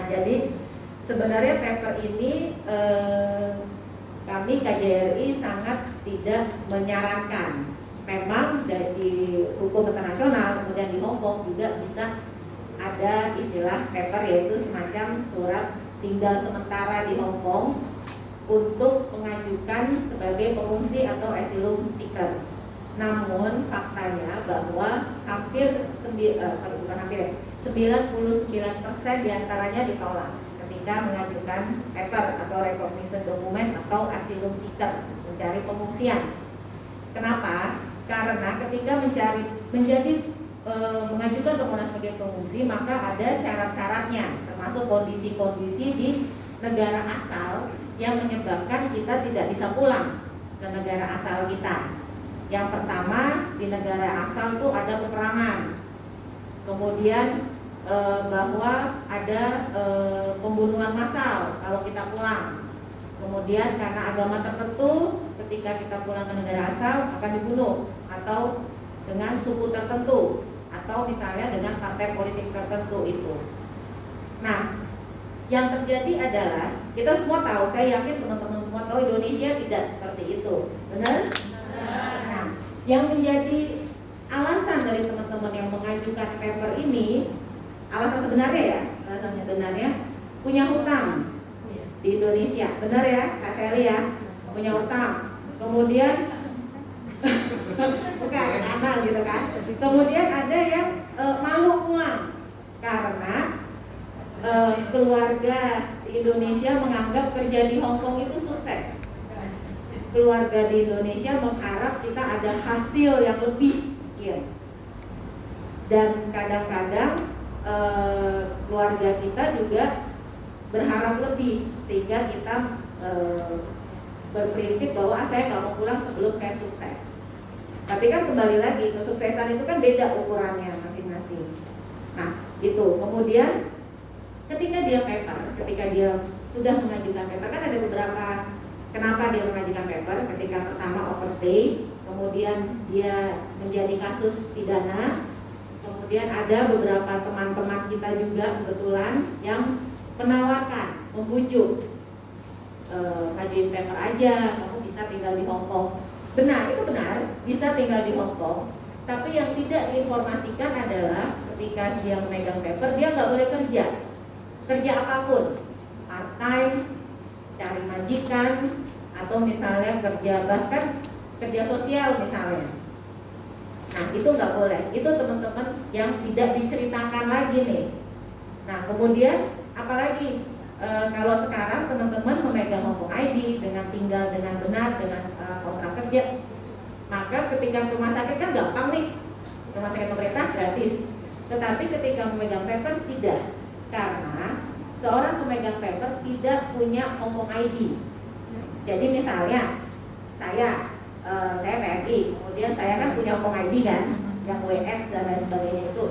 jadi sebenarnya paper ini kami KJRI sangat tidak menyarankan. Memang dari hukum internasional, kemudian di Hong Kong juga bisa ada istilah paper, yaitu semacam surat tinggal sementara di Hong Kong untuk mengajukan sebagai pengungsi atau asylum seeker. Namun faktanya bahwa hampir 99% diantaranya ditolak ketika mengajukan paper atau recognition document atau asylum seeker, mencari pengungsian. Kenapa? Karena ketika mengajukan permohonan sebagai pengungsi, maka ada syarat-syaratnya, termasuk kondisi-kondisi di negara asal yang menyebabkan kita tidak bisa pulang ke negara asal kita. Yang pertama, di negara asal itu ada peperangan, kemudian bahwa ada pembunuhan massal kalau kita pulang, kemudian karena agama tertentu ketika kita pulang ke negara asal akan dibunuh, atau dengan suku tertentu, atau misalnya dengan partai politik tertentu itu. Nah, yang terjadi adalah kita semua tahu, saya yakin teman-teman semua tahu Indonesia tidak seperti itu, benar? Nah, yang menjadi alasan dari teman-teman yang mengajukan paper ini, alasan sebenarnya punya hutang di Indonesia, benar ya Kak Sally ya, punya hutang, kemudian bukan anak gitu kan, kemudian ada yang malu pulang karena keluarga di Indonesia menganggap kerja di Hong Kong itu sukses. Keluarga di Indonesia mengharap kita ada hasil yang lebih, ya. Dan kadang-kadang keluarga kita juga berharap lebih, sehingga kita berprinsip bahwa saya nggak mau pulang sebelum saya sukses. Tapi kan kembali lagi, kesuksesan itu kan beda ukurannya masing-masing. Nah, itu kemudian ketika dia sudah mengajukan paper, kan ada beberapa kenapa dia mengajukan paper. Ketika pertama overstay, kemudian dia menjadi kasus pidana, kemudian ada beberapa teman-teman kita juga kebetulan yang menawarkan, membujuk, ngajuin paper aja, kamu bisa tinggal di Hong Kong. Benar, itu benar, bisa tinggal di Hong Kong. Tapi yang tidak diinformasikan adalah ketika dia memegang paper, dia nggak boleh kerja apapun, part time, cari majikan, atau misalnya bahkan kerja sosial misalnya. Nah, itu nggak boleh. Itu teman-teman yang tidak diceritakan lagi nih. Nah, kemudian apalagi kalau sekarang teman-teman memegang Hong Kong ID dengan tinggal dengan benar, dengan kontrak kerja, maka ketika ke rumah sakit kan gampang nih, rumah sakit pemerintah gratis. Tetapi ketika memegang paper tidak, karena seorang pemegang paper tidak punya Hong Kong ID. Jadi misalnya saya PRI, kemudian saya kan punya Hong Kong ID kan, yang WX dan lain sebagainya itu.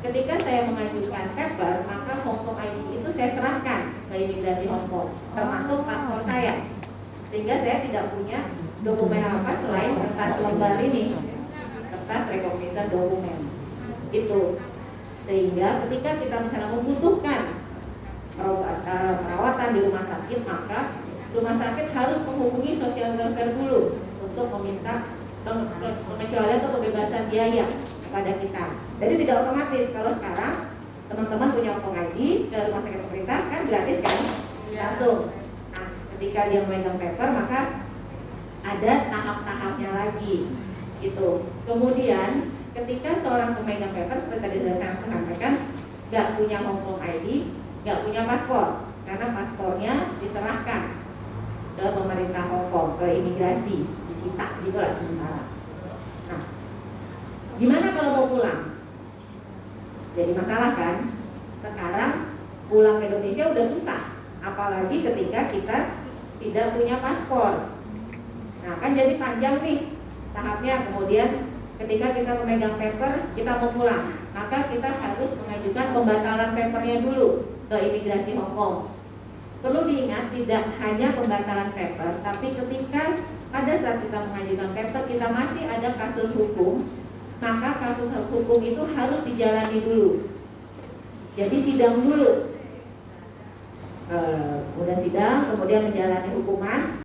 Ketika saya mengajukan paper, maka Hong Kong ID itu saya serahkan ke imigrasi Hong Kong, termasuk paspor saya, sehingga saya tidak punya dokumen apa selain kertas lembar ini, kertas recognition dokumen itu. Sehingga ketika kita misalnya membutuhkan perawatan di rumah sakit, maka rumah sakit harus menghubungi social welfare dulu untuk meminta pengecualian atau pembebasan biaya kepada kita. Jadi tidak otomatis. Kalau sekarang teman-teman punya Hong Kong ID ke rumah sakit pemerintah kan gratis kan, langsung. Nah, ketika dia memegang paper, maka ada tahap-tahapnya lagi gitu. Kemudian ketika seorang pemegang paper seperti tadi sudah saya sampaikan, nggak punya Hong Kong ID, nggak punya paspor, karena paspornya diserahkan ke pemerintah Hong Kong, ke imigrasi, disita gitu lah sementara. Nah, gimana kalau mau pulang? Jadi masalah kan? Sekarang pulang ke Indonesia udah susah, apalagi ketika kita tidak punya paspor. Nah, kan jadi panjang nih tahapnya. Kemudian ketika kita memegang paper, kita mau pulang, maka kita harus mengajukan pembatalan papernya dulu ke imigrasi Hong Kong. Perlu diingat, tidak hanya pembatalan paper, tapi ketika pada saat kita mengajukan paper, kita masih ada kasus hukum, maka kasus hukum itu harus dijalani dulu. Jadi sidang dulu. kemudian sidang, kemudian menjalani hukuman.